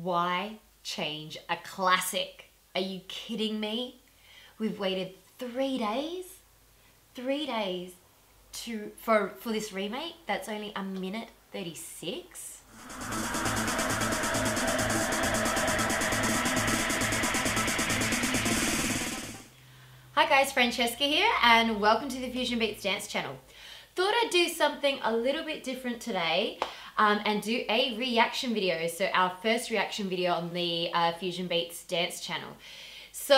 Why change a classic? Are you kidding me? We've waited 3 days? 3 days for this remake that's only 1:36. Hi guys, Francesca here and welcome to the Fusion Beats Dance channel. Thought I'd do something a little bit different today and do a reaction video. So our first reaction video on the Fusion Beats Dance channel. So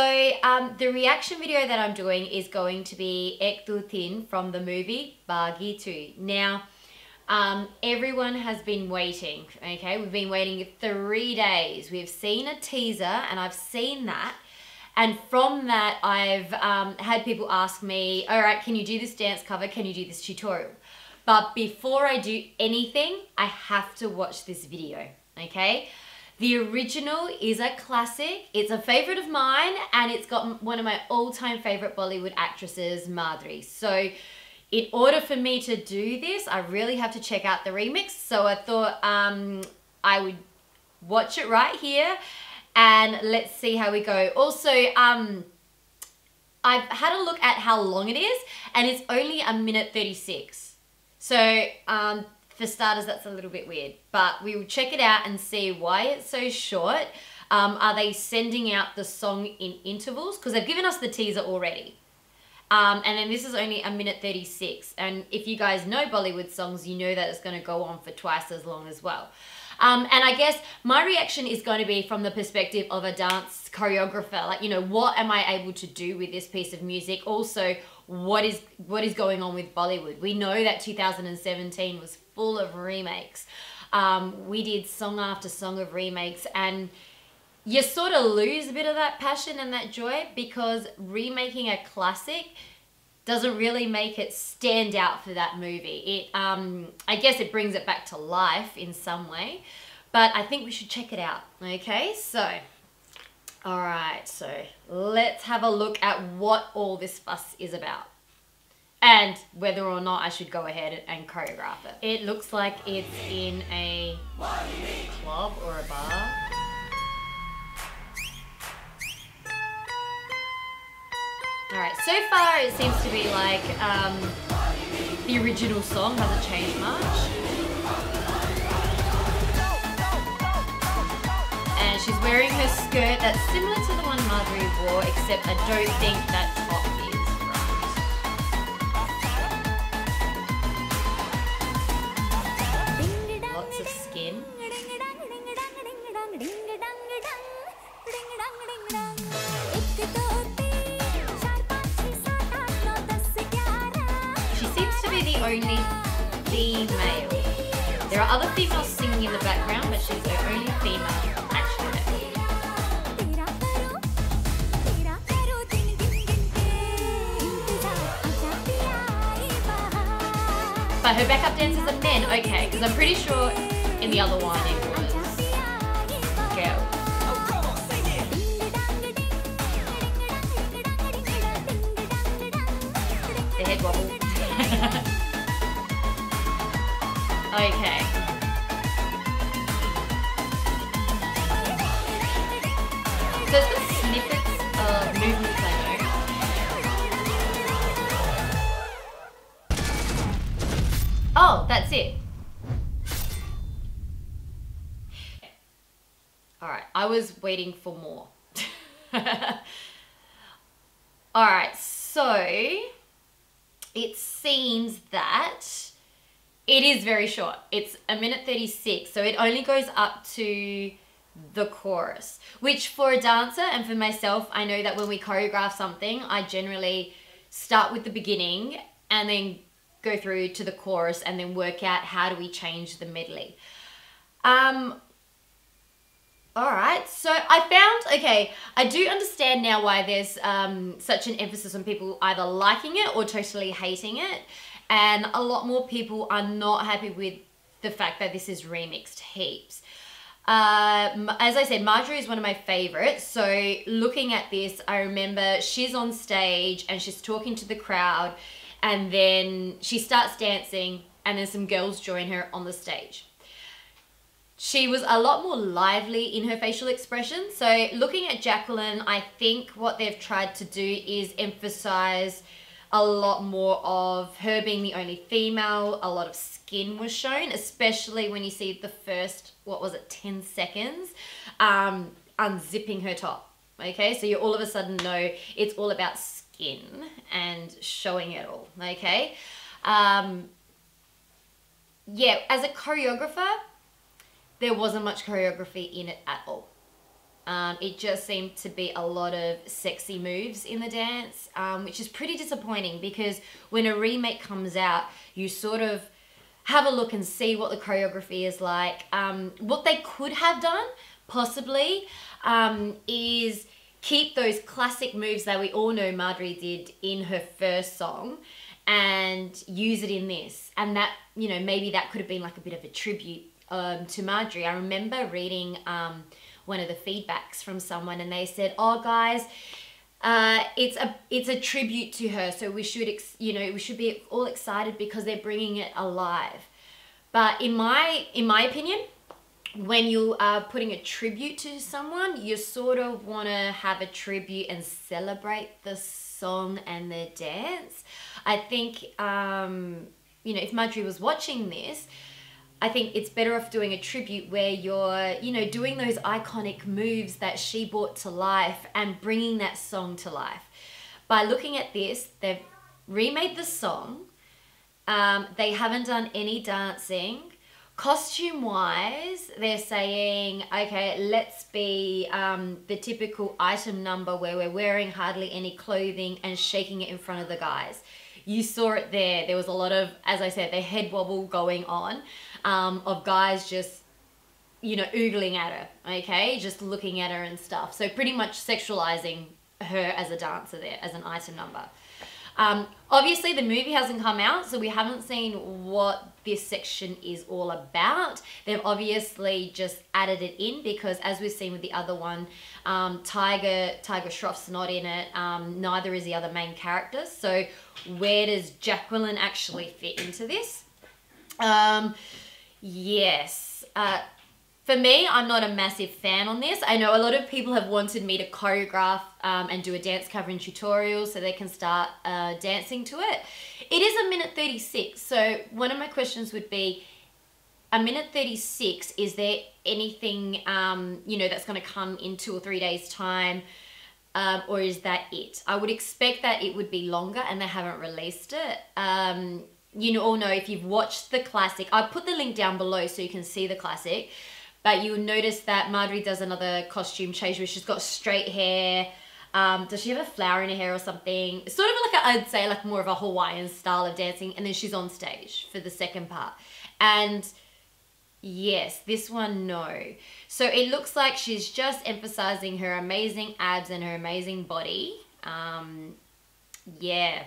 the reaction video that I'm doing is going to be Ek Do Tin from the movie Baaghi 2. Now, everyone has been waiting, okay? We've been waiting 3 days. We've seen a teaser and I've seen that. And from that, I've had people ask me, all right, can you do this dance cover? Can you do this tutorial? But before I do anything, I have to watch this video, okay? The original is a classic. It's a favorite of mine, and it's got one of my all-time favorite Bollywood actresses, Madhuri. So in order for me to do this, I really have to check out the remix. So I thought I would watch it right here, and let's see how we go. Also, I've had a look at how long it is, and it's only 1:36. So, for starters, that's a little bit weird, but we will check it out and see why it's so short. Are they sending out the song in intervals? Because they've given us the teaser already. And then this is only 1:36. And if you guys know Bollywood songs, you know that it's going to go on for twice as long as well. And I guess my reaction is going to be from the perspective of a dance choreographer. Like, you know, what am I able to do with this piece of music? Also, what is going on with Bollywood? We know that 2017 was full of remakes. We did song after song of remakes, and you sort of lose a bit of that passion and that joy because remaking a classic doesn't really make it stand out for that movie. I guess it brings it back to life in some way, but I think we should check it out, okay? So, all right, so let's have a look at what all this fuss is about and whether or not I should go ahead and choreograph it. It looks like it's in a club or a bar. Alright, so far it seems to be like the original song hasn't changed much. And she's wearing her skirt that's similar to the one Madhuri wore, except I don't think that top is right. Lots of skin. The only female. There are other females singing in the background, but she's the only female actually. But her backup dancers are men, okay, because I'm pretty sure in the other one it was girl. The head wobble. Okay. So it's got snippets of movements I know. Oh, that's it. Alright, I was waiting for more. Alright, so it seems that it is very short. It's 1:36, so it only goes up to the chorus, which for a dancer and for myself, I know that when we choreograph something, I generally start with the beginning and then go through to the chorus and then work out how do we change the medley. Alright, so I found, okay, I do understand now why there's such an emphasis on people either liking it or totally hating it. And a lot more people are not happy with the fact that this is remixed heaps. As I said, Madhuri is one of my favorites. So looking at this, I remember she's on stage and she's talking to the crowd, and then she starts dancing and then some girls join her on the stage. she was a lot more lively in her facial expression. So looking at Jacqueline, I think what they've tried to do is emphasize a lot more of her being the only female. A lot of skin was shown, especially when you see the first, 10 seconds, unzipping her top. Okay, so you all of a sudden know it's all about skin and showing it all. Okay, yeah, as a choreographer, there wasn't much choreography in it at all. It just seemed to be a lot of sexy moves in the dance, which is pretty disappointing because when a remake comes out, you sort of have a look and see what the choreography is like. What they could have done, possibly, is keep those classic moves that we all know Madhuri did in her first song and use it in this. And that, you know, maybe that could have been like a bit of a tribute to Madhuri. I remember reading one of the feedbacks from someone and they said, oh guys, it's a tribute to her, so we should we should be all excited because they're bringing it alive. But in my opinion, when you are putting a tribute to someone, you sort of want to have a tribute and celebrate the song and the dance. I think you know, if Madhuri was watching this, I think it's better off doing a tribute where you're, you know, doing those iconic moves that she brought to life and bringing that song to life. By looking at this, they've remade the song. They haven't done any dancing. Costume-wise, they're saying, okay, let's be the typical item number where we're wearing hardly any clothing and shaking it in front of the guys. You saw it there. There was a lot of, as I said, the head wobble going on. Of guys just, you know, oogling at her, okay? Just looking at her and stuff. So pretty much sexualizing her as a dancer there, as an item number. Obviously, the movie hasn't come out, so we haven't seen what this section is all about. They've obviously just added it in because, as we've seen with the other one, Tiger Shroff's not in it. Neither is the other main character. So where does Jacqueline actually fit into this? Yes. For me, I'm not a massive fan on this. I know a lot of people have wanted me to choreograph and do a dance covering tutorial so they can start dancing to it. It is 1:36, so one of my questions would be, 1:36, is there anything, you know, that's going to come in 2 or 3 days' time, or is that it? I would expect that it would be longer and they haven't released it. You all know, if you've watched the classic, I'll put the link down below so you can see the classic, but you'll notice that Madhuri does another costume change where she's got straight hair. Does she have a flower in her hair or something? Sort of like, I'd say like more of a Hawaiian style of dancing, and then she's on stage for the second part. And yes, this one, no. So it looks like she's just emphasizing her amazing abs and her amazing body. Yeah.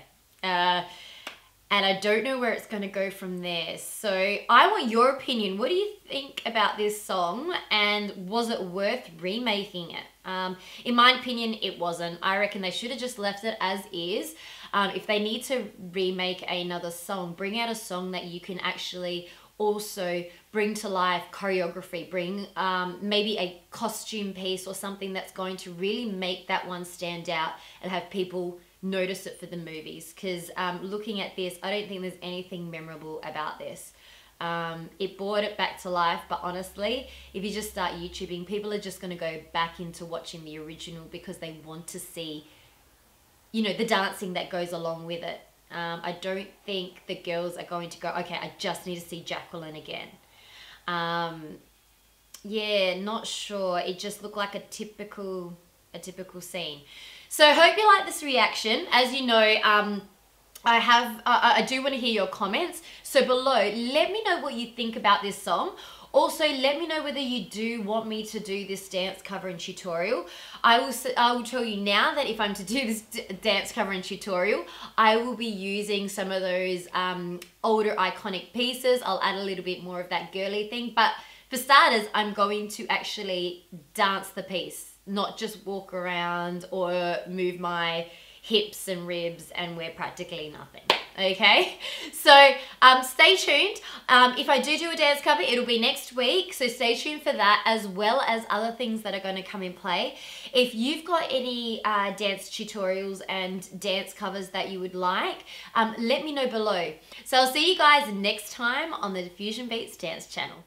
And I don't know where it's going to go from there. So I want your opinion. What do you think about this song? And was it worth remaking it? In my opinion, it wasn't. I reckon they should have just left it as is. If they need to remake another song, bring out a song that you can actually also bring to life choreography. Bring maybe a costume piece or something that's going to really make that one stand out and have people notice it for the movies, because looking at this, I don't think there's anything memorable about this. It brought it back to life, but honestly, if you just start YouTubing, people are just going to go back into watching the original because they want to see, you know, the dancing that goes along with it. I don't think the girls are going to go, okay, I just need to see Jacqueline again. Yeah, not sure. It just looked like a typical scene. So I hope you like this reaction. As you know, I do want to hear your comments. So below, let me know what you think about this song. Also, let me know whether you do want me to do this dance cover and tutorial. I will tell you now that if I'm to do this dance cover and tutorial, I will be using some of those older iconic pieces. I'll add a little bit more of that girly thing. But for starters, I'm going to actually dance the piece, not just walk around or move my hips and ribs and wear practically nothing. okay? So stay tuned. If I do a dance cover, it'll be next week, so stay tuned for that, as well as other things that are going to come in play. If you've got any dance tutorials and dance covers that you would like, let me know below. So I'll see you guys next time on the Diffusion Beats Dance channel.